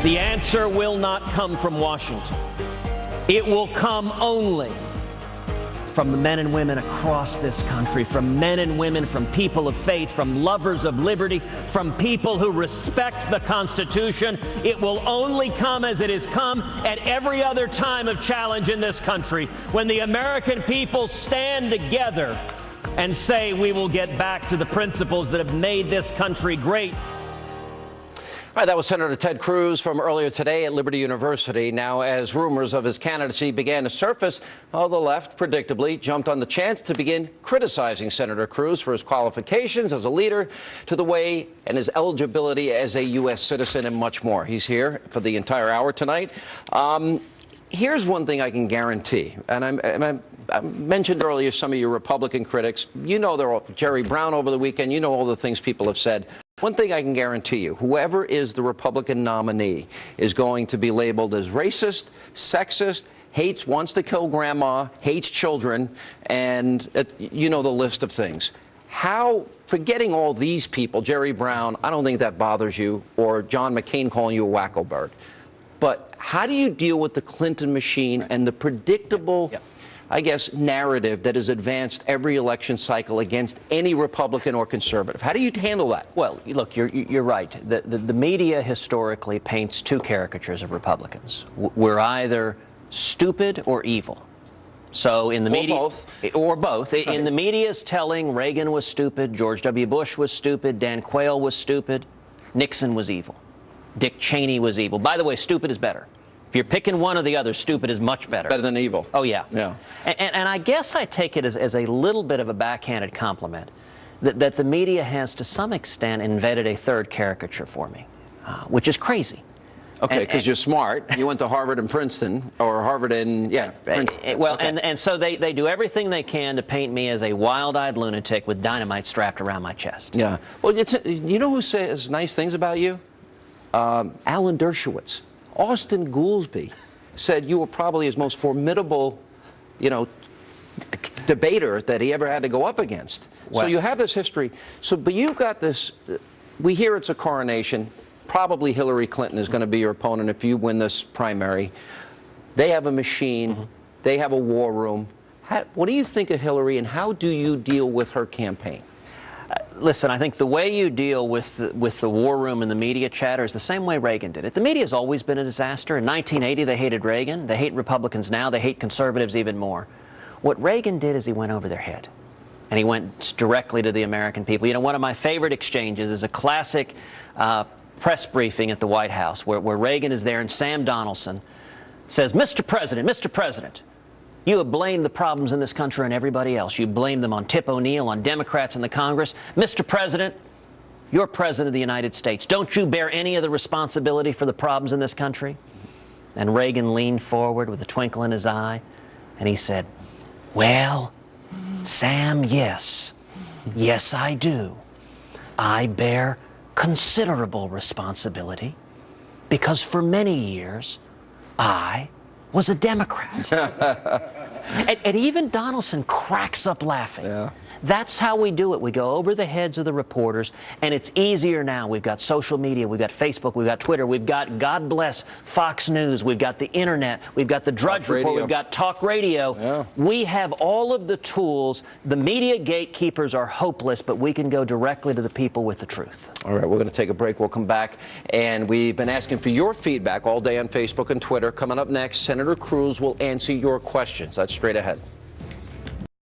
The answer will not come from Washington. It will come only from the men and women across this country, from men and women, from people of faith, from lovers of liberty, from people who respect the Constitution. It will only come as it has come at every other time of challenge in this country, when the American people stand together and say we will get back to the principles that have made this country great. All right, that was Senator Ted Cruz from earlier today at Liberty University. Now, as rumors of his candidacy began to surface, the left, predictably, jumped on the chance to begin criticizing Senator Cruz for his qualifications as a leader, to the way and his eligibility as a U.S. citizen, and much more. He's here for the entire hour tonight. Here's one thing I can guarantee, and I mentioned earlier some of your Republican critics. You know, they're all Jerry Brown over the weekend. You know all the things people have said. One thing I can guarantee you, whoever is the Republican nominee is going to be labeled as racist, sexist, wants to kill grandma, hates children, and you know the list of things. How, forgetting all these people, Jerry Brown, I don't think that bothers you, or John McCain calling you a wacko bird. But how do you deal with the Clinton machine and the predictable, I guess, narrative that is advanced every election cycle against any Republican or conservative? How do you handle that? Well, look, you're right. The media historically paints two caricatures of Republicans. We're either stupid or evil. So in the media, or both. Right. In the media's telling, Reagan was stupid, George W. Bush was stupid, Dan Quayle was stupid, Nixon was evil, Dick Cheney was evil. By the way, stupid is better. If you're picking one or the other, stupid is much better. Better than evil. Oh, yeah. Yeah. And I guess I take it as a little bit of a backhanded compliment that the media has, to some extent, invented a third caricature for me, which is crazy. Okay, because you're smart. You went to Harvard and Princeton, or Harvard and, Princeton. Well, okay. and so they do everything they can to paint me as a wild-eyed lunatic with dynamite strapped around my chest. Yeah. Well, you know who says nice things about you? Alan Dershowitz. Austin Goolsbee said you were probably his most formidable, debater that he ever had to go up against. Well, so you have this history. So, but you've got this, we hear it's a coronation. Probably Hillary Clinton is going to be your opponent if you win this primary. They have a machine. They have a war room. What do you think of Hillary, and how do you deal with her campaign? Listen, I think the way you deal with the war room and the media chatter is the same way Reagan did it. The media has always been a disaster. In 1980, they hated Reagan. They hate Republicans now. They hate conservatives even more. What Reagan did is he went over their head, and he went directly to the American people. You know, one of my favorite exchanges is a classic press briefing at the White House where Reagan is there, and Sam Donaldson says, Mr. President, you have blamed the problems in this country on everybody else. You blame them on Tip O'Neill, on Democrats in the Congress. Mr. President, you're President of the United States. Don't you bear any of the responsibility for the problems in this country? And Reagan leaned forward with a twinkle in his eye, and he said, well, Sam, yes. Yes, I do. I bear considerable responsibility because for many years, I was a Democrat. and even Donaldson cracks up laughing. Yeah. That's how we do it. We go over the heads of the reporters, and it's easier now. We've got social media, we've got Facebook, we've got Twitter, we've got, God bless, Fox News, we've got the internet, we've got the Drudge Report, we've got talk radio. Yeah. We have all of the tools. The media gatekeepers are hopeless, but we can go directly to the people with the truth. All right, we're going to take a break. We'll come back, and we've been asking for your feedback all day on Facebook and Twitter. Coming up next, Senator Cruz will answer your questions. That's straight ahead.